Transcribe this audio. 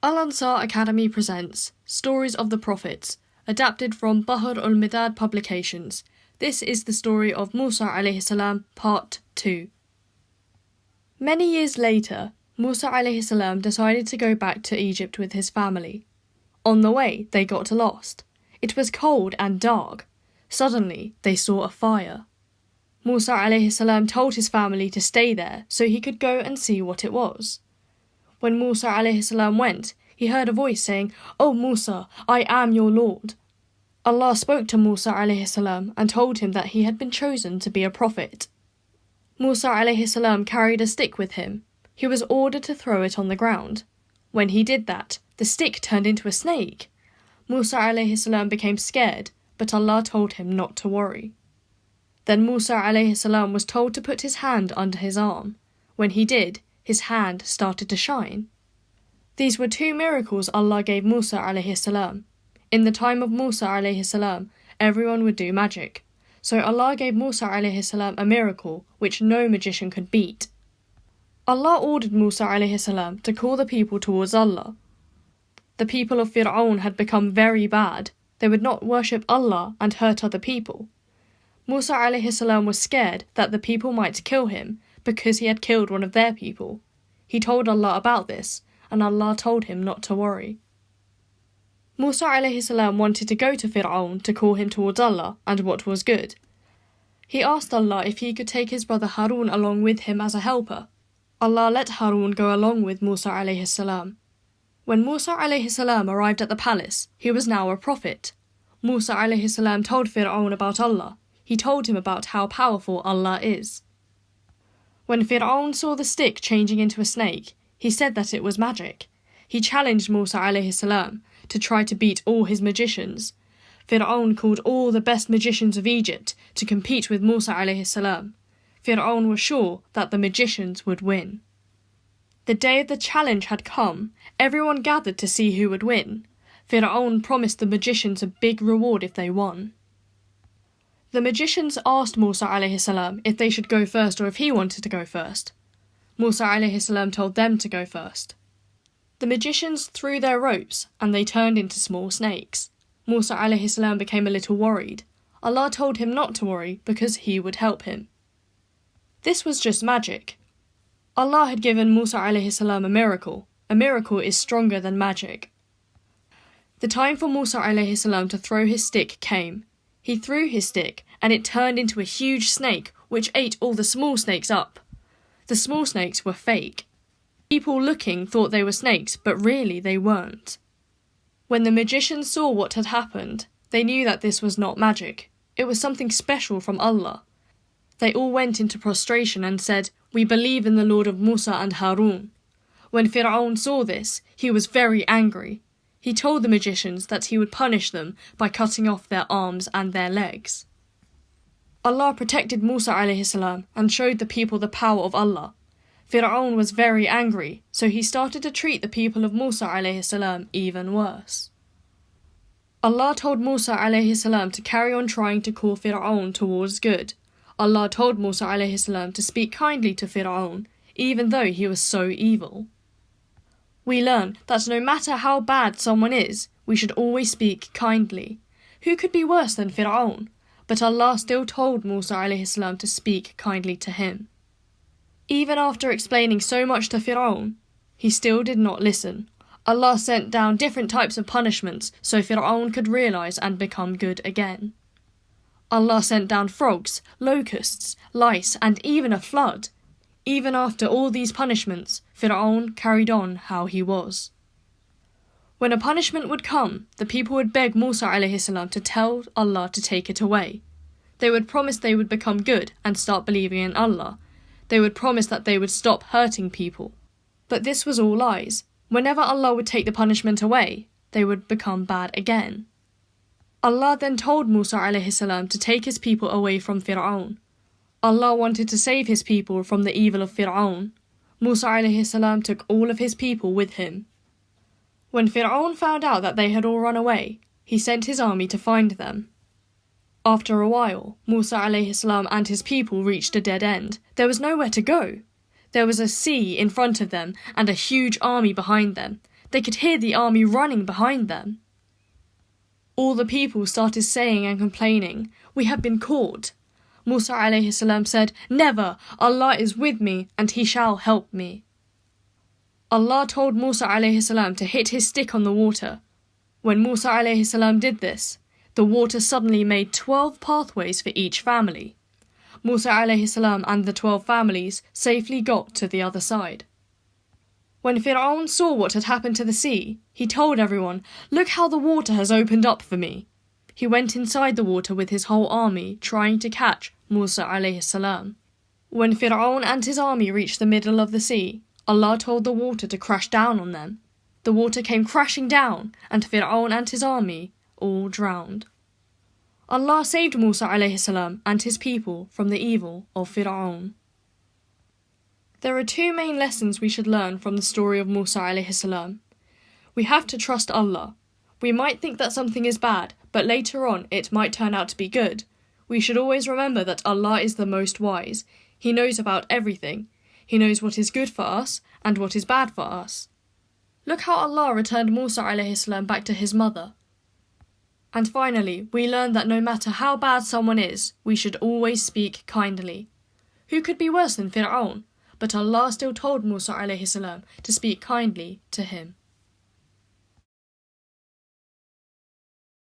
Al-Ansar Academy presents Stories of the Prophets, adapted from Bahrul Midad publications. This is the story of Musa alayhi salam, part 2. Many years later, Musa alayhi salam decided to go back to Egypt with his family. On the way, they got lost. It was cold and dark. Suddenly, they saw a fire. Musa alayhi salam told his family to stay there so he could go and see what it was. When Musa alayhi salam went, he heard a voice saying, "O Musa, I am your Lord." Allah spoke to Musa alayhi salam and told him that he had been chosen to be a prophet. Musa alayhi salam carried a stick with him. He was ordered to throw it on the ground. When he did that, the stick turned into a snake. Musa alayhi salam became scared, but Allah told him not to worry. Then Musa alayhi salam was told to put his hand under his arm. When he did, his hand started to shine. These were two miracles Allah gave Musa alayhi salam. In the time of Musa alayhi salam, everyone would do magic. So Allah gave Musa alayhi salam a miracle which no magician could beat. Allah ordered Musa alayhi salam to call the people towards Allah. The people of Fir'aun had become very bad. They would not worship Allah and hurt other people. Musa alayhi salam was scared that the people might kill him because he had killed one of their people. He told Allah about this, and Allah told him not to worry. Musa alayhi salam wanted to go to Fir'aun to call him towards Allah and what was good. He asked Allah if he could take his brother Harun along with him as a helper. Allah let Harun go along with Musa alayhi salam. When Musa alayhi salam arrived at the palace, he was now a prophet. Musa alayhi salam told Fir'aun about Allah. He told him about how powerful Allah is. When Fir'aun saw the stick changing into a snake, he said that it was magic. He challenged Musa alayhi salam to try to beat all his magicians. Fir'aun called all the best magicians of Egypt to compete with Musa alayhi salam. Fir'aun was sure that the magicians would win. The day of the challenge had come. Everyone gathered to see who would win. Fir'aun promised the magicians a big reward if they won. The magicians asked Musa alayhi salam if they should go first or if he wanted to go first. Musa alayhi salam told them to go first. The magicians threw their ropes and they turned into small snakes. Musa alayhi salam became a little worried. Allah told him not to worry because he would help him. This was just magic. Allah had given Musa alayhi salam a miracle. A miracle is stronger than magic. The time for Musa alayhi salam to throw his stick came. He threw his stick and it turned into a huge snake which ate all the small snakes up. The small snakes were fake. People looking thought they were snakes, but really they weren't. When the magicians saw what had happened, they knew that this was not magic. It was something special from Allah. They all went into prostration and said, "We believe in the Lord of Musa and Harun." When Fir'aun saw this, he was very angry. He told the magicians that he would punish them by cutting off their arms and their legs. Allah protected Musa alayhi salam and showed the people the power of Allah. Fir'aun was very angry, so he started to treat the people of Musa alayhi salam even worse. Allah told Musa alayhi salam to carry on trying to call Fir'aun towards good. Allah told Musa alayhi salam to speak kindly to Fir'aun, even though he was so evil. We learn that no matter how bad someone is, we should always speak kindly. Who could be worse than Fir'aun? But Allah still told Musa alayhi salam to speak kindly to him. Even after explaining so much to Fir'aun, he still did not listen. Allah sent down different types of punishments so Fir'aun could realize and become good again. Allah sent down frogs, locusts, lice, and even a flood. Even after all these punishments, Fir'aun carried on how he was. When a punishment would come, the people would beg Musa alayhi salam to tell Allah to take it away. They would promise they would become good and start believing in Allah. They would promise that they would stop hurting people. But this was all lies. Whenever Allah would take the punishment away, they would become bad again. Allah then told Musa alayhi salam to take his people away from Fir'aun. Allah wanted to save his people from the evil of Fir'aun. Musa alayhi salam took all of his people with him. When Fir'aun found out that they had all run away, he sent his army to find them. After a while, Musa alayhi salam and his people reached a dead end. There was nowhere to go. There was a sea in front of them and a huge army behind them. They could hear the army running behind them. All the people started saying and complaining, "We have been caught." Musa alayhi salam said, "Never! Allah is with me and He shall help me." Allah told Musa alayhi salam to hit his stick on the water. When Musa alayhi salam did this, the water suddenly made 12 pathways for each family. Musa alayhi salam and the 12 families safely got to the other side. When Fir'aun saw what had happened to the sea, he told everyone, "Look how the water has opened up for me." He went inside the water with his whole army, trying to catch Musa alayhi salam. When Fir'aun and his army reached the middle of the sea, Allah told the water to crash down on them. The water came crashing down, and Fir'aun and his army all drowned. Allah saved Musa alayhi salam and his people from the evil of Fir'aun. There are two main lessons we should learn from the story of Musa alayhi salam. We have to trust Allah. We might think that something is bad, but later on it might turn out to be good. We should always remember that Allah is the most wise. He knows about everything. He knows what is good for us and what is bad for us. Look how Allah returned Musa alayhi salam back to his mother. And finally, we learn that no matter how bad someone is, we should always speak kindly. Who could be worse than Fir'aun? But Allah still told Musa alayhi salam to speak kindly to him.